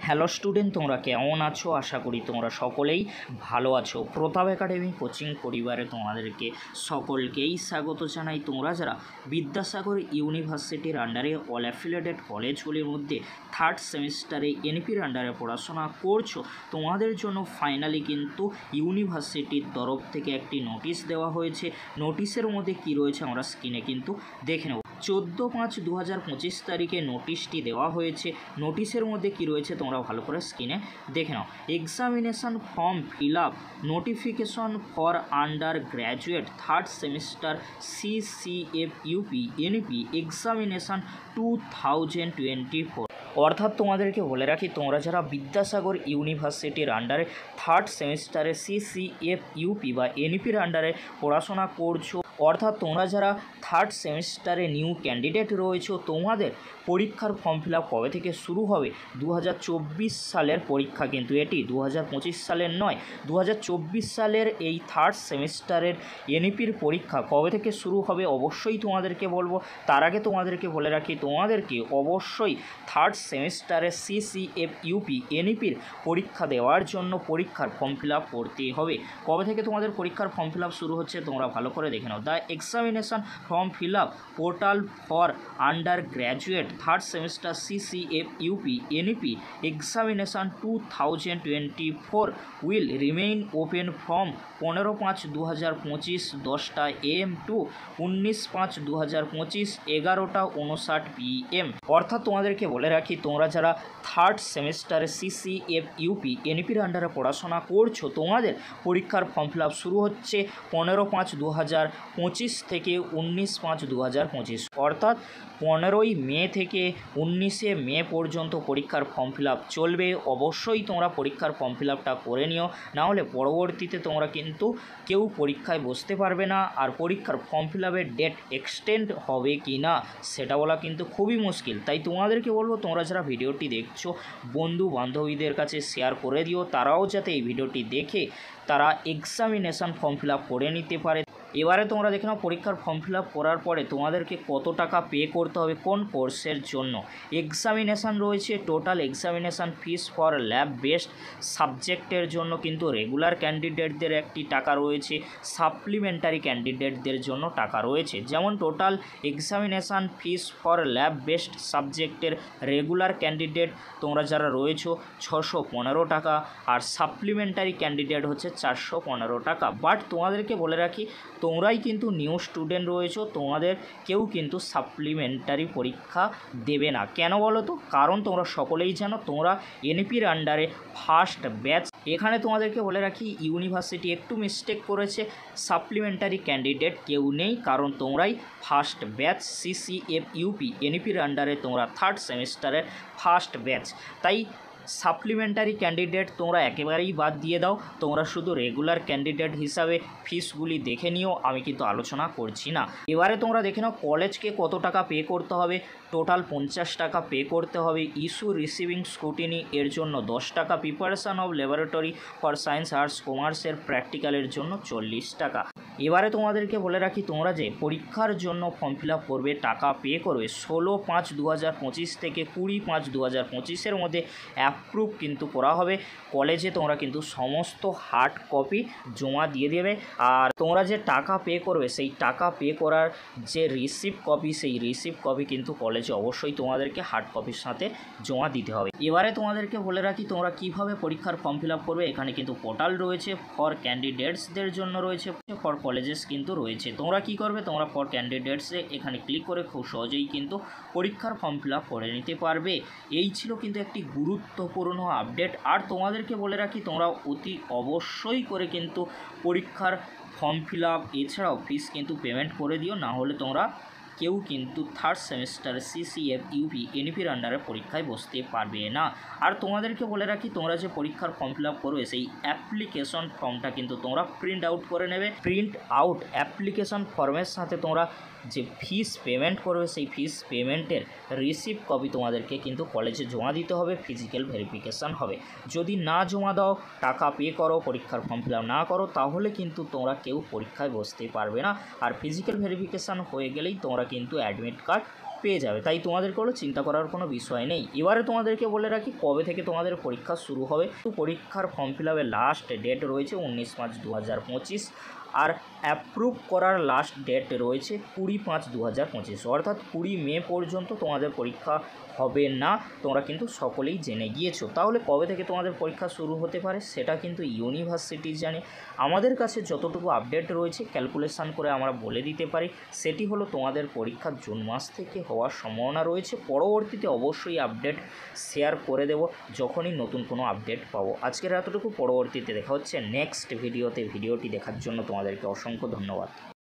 Hello student, তোমরা কেমন আছো? আশা করি তোমরা সকলেই ভালো আছো। প্রতাপ একাডেমি কোচিং পরিবারে তোমাদেরকে সকলকেই স্বাগত জানাই। তোমরা যারা বিদ্যাসাগর ইউনিভার্সিটির আন্ডারে অল অ্যাফিলিয়েটেড কলেজগুলির মধ্যে থার্ড সেমিস্টারে এনপির আন্ডারে পড়াশোনা করছো, তোমাদের জন্য ফাইনালি কিন্তু ইউনিভার্সিটির তরফ থেকে একটি নোটিশ দেওয়া হয়েছে। নোটিশের মধ্যে কি রয়েছে আমরা স্ক্রিনে কিন্তু দেখে নেব। 14/5/2025 তারিখে নোটিশটি দেওয়া হয়েছে। নোটিশের মধ্যে কি রয়েছে তোমরা ভালো করে স্ক্রিনে দেখে নাও। Examination form fill up notification for undergraduate third semester CCF UP NP examination 2024। অর্থাৎ তোমাদেরকে বলে রাখি, তোমরা যারা বিদ্যাসাগর ইউনিভার্সিটির আন্ডারে থার্ড সেমিস্টারে CCF UP বা NPর আন্ডারে পড়াশোনা করছো, অর্থাৎ তোমরা যারা থার্ড সেমিস্টারে নিউ ক্যান্ডিডেট রয়েছো, তোমাদের পরীক্ষার ফর্ম ফিল আপ কবে থেকে শুরু হবে? 2024 সালের পরীক্ষা কিন্তু এটি, 2025 সালের নয়। 2024 সালের এই থার্ড সেমিস্টারের এনইপির পরীক্ষা কবে থেকে শুরু হবে অবশ্যই তোমাদেরকে বলবো। তার আগে তোমাদেরকে বলে রাখি, তোমাদেরকে অবশ্যই থার্ড সেমিস্টারে CCF UP NEPর পরীক্ষা দেওয়ার জন্য পরীক্ষার ফর্ম ফিল আপ করতে হবে। কবে থেকে তোমাদের পরীক্ষার ফর্ম ফিল আপ শুরু হচ্ছে তোমরা ভালো করে দেখে নাও। The examination form fill up portal for undergraduate third semester CCF UP NEP examination 2024 will remain open from 15/5/2025 10টা AM টু 19/5/2025 11টা 59 PM। অর্থাৎ তোমাদেরকে বলে রাখি, তোমরা যারা থার্ড সেমিস্টারে CCF UP NEPর আন্ডারে পড়াশোনা করছো, তোমাদের পরীক্ষার ফর্ম ফিল আপ শুরু হচ্ছে 15/5/2025 থেকে 19/5/2025, অর্থাৎ 15ই মে থেকে 19শে মে পর্যন্ত পরীক্ষার ফর্ম ফিল আপ চলবে। অবশ্যই তোমরা পরীক্ষার ফর্ম ফিল আপটা করে নিও, নাহলে পরবর্তীতে তোমরা কিন্তু কেউ পরীক্ষায় বসতে পারবে না। আর পরীক্ষার ফর্ম ফিল আপের ডেট এক্সটেন্ড হবে কি না সেটা বলা কিন্তু খুবই মুশকিল। তাই তোমাদেরকে বলবো, তোমরা যারা ভিডিওটি দেখছো বন্ধু বান্ধবীদের কাছে শেয়ার করে দিও, তারাও যাতে এই ভিডিওটি দেখে তারা এক্সামিনেশন ফর্ম ফিল আপ করে নিতে পারে। এবারে তোমরা দেখে নাও, পরীক্ষার ফর্ম ফিল আপ করার পরে তোমাদেরকে কত টাকা পে করতে হবে কোন কোর্সের জন্য। এক্সামিনেশান রয়েছে, total examination fees for lab based সাবজেক্টের জন্য কিন্তু রেগুলার ক্যান্ডিডেটদের একটি টাকা রয়েছে, সাপ্লিমেন্টারি ক্যান্ডিডেটদের জন্য টাকা রয়েছে। যেমন total examination fees for lab based সাবজেক্টের রেগুলার ক্যান্ডিডেট তোমরা যারা রয়েছো 615 টাকা, আর সাপ্লিমেন্টারি ক্যান্ডিডেট হচ্ছে 415 টাকা। বাট তোমাদেরকে বলে রাখি, তোমরাই কিন্তু নিউ স্টুডেন্ট রয়েছো, তোমাদের কেউ কিন্তু সাপ্লিমেন্টারি পরীক্ষা দেবে না। কেন বলো তো? কারণ তোমরা সকলেই জানো তোমরা এনপির আন্ডারে ফার্স্ট ব্যাচ। এখানে তোমাদেরকে বলে রাখি, ইউনিভার্সিটি একটু মিস্টেক করেছে, সাপ্লিমেন্টারি ক্যান্ডিডেট কেউ নেই, কারণ তোমরাই ফার্স্ট ব্যাচ। CCF UP NEPর আন্ডারে তোমরা থার্ড সেমিস্টারের ফার্স্ট ব্যাচ। তাই সাপ্লিমেন্টারি ক্যান্ডিডেট তোমরা একেবারেই বাদ দিয়ে দাও, তোমরা শুধু রেগুলার ক্যান্ডিডেট হিসাবে ফিসগুলি দেখে নিও, আমি কিন্তু আলোচনা করছি না। এবারে তোমরা দেখে নাও কলেজকে কত টাকা পে করতে হবে। টোটাল 50 টাকা পে করতে হবে। ইস্যু রিসিভিং স্ক্রুটিনি এর জন্য 10 টাকা, preparation of laboratory for science arts কমার্সের প্র্যাকটিক্যালের জন্য 40 টাকা। এবারে তোমাদেরকে বলে রাখি, তোমরা যে পরীক্ষার জন্য ফর্ম ফিল আপ করবে, টাকা পে করবে 16/5/2025 থেকে 20/5/2025 মধ্যে অ্যাপ্রুভ কিন্তু করা হবে। কলেজে তোমরা কিন্তু সমস্ত হার্ড কপি জমা দিয়ে দেবে, আর তোমরা যে টাকা পে করবে সেই টাকা পে করার যে রিসিপ্ট কপি, সেই রিসিপ্ট কপি কিন্তু কলেজে অবশ্যই তোমাদেরকে হার্ড কপির সাথে জমা দিতে হবে। এবারে তোমাদেরকে বলে রাখি, তোমরা কিভাবে পরীক্ষার ফর্ম ফিল আপ করবে। এখানে কিন্তু পোর্টাল রয়েছে, ফর ক্যান্ডিডেটসদের জন্য রয়েছে, ফর কলেজেস কিন্তু রয়েছে। তোমরা কি করবে, তোমরা ফর ক্যান্ডিডেটসে এখানে ক্লিক করে খুব সহজেই কিন্তু পরীক্ষার ফর্ম ফিল আপ করে নিতে পারবে। এই ছিল কিন্তু একটি গুরুত্বপূর্ণ আপডেট। আর তোমাদেরকে বলে রাখি, তোমরা অতি অবশ্যই করে কিন্তু পরীক্ষার ফর্ম ফিল আপ এছাড়াও ফিস কিন্তু পেমেন্ট করে দিও, না হলে তোমরা কেউ কিন্তু থার্ড সেমিস্টার CCF UP NEPর আন্ডারে পরীক্ষায় বসতে পারবে না। আর তোমাদেরকে বলে রাখি, তোমরা যে পরীক্ষার ফর্ম ফিল আপ করবে সেই অ্যাপ্লিকেশন ফর্মটা কিন্তু তোমরা প্রিন্ট আউট করে নেবে। প্রিন্ট আউট অ্যাপ্লিকেশন ফর্মের সাথে তোমরা যে ফিস পেমেন্ট করবে সেই ফিস পেমেন্টের রিসিপ্ট কপি তোমাদেরকে কিন্তু কলেজে জমা দিতে হবে, ফিজিক্যাল ভেরিফিকেশান হবে। যদি না জমা দাও, টাকা পে করো, পরীক্ষার ফর্ম ফিল আপ না করো, তাহলে কিন্তু তোমরা কেউ পরীক্ষায় বসতে পারবে না। আর ফিজিক্যাল ভেরিফিকেশান হয়ে গেলেই তোমরা কিন্তু অ্যাডমিট কার্ড পেয়ে যাবে, তাই তোমাদেরকে হলো চিন্তা করার কোনো বিষয় নেই। এবারে তোমাদেরকে বলে রাখি কবে থেকে তোমাদের পরীক্ষা শুরু হবে। তো পরীক্ষার ফর্ম ফিল আপের লাস্ট ডেট রয়েছে 19 মার্চ 2025, আর অ্যাপ্রুভ করার লাস্ট ডেট রয়েছে 20 5 2025, অর্থাৎ 20 মে পর্যন্ত তোমাদের পরীক্ষা হবে না, তোমরা কিন্তু সকলেই জেনে গিয়েছো। তাহলে কবে থেকে তোমাদের পরীক্ষা শুরু হতে পারে সেটা কিন্তু ইউনিভার্সিটি জানে। আমাদের কাছে যতটুকু আপডেট রয়েছে ক্যালকুলেশান করে আমরা বলে দিতে পারি, সেটি হলো তোমাদের পরীক্ষা জুন মাস থেকে হওয়ার সম্ভাবনা রয়েছে। পরবর্তীতে অবশ্যই আপডেট শেয়ার করে দেব যখনই নতুন কোনো আপডেট পাবো। আজকের এতটুকু, পরবর্তীতে দেখা হচ্ছে নেক্সট ভিডিওতে। ভিডিওটি দেখার জন্য তোমাদেরকে অসংখ্য ধন্যবাদ।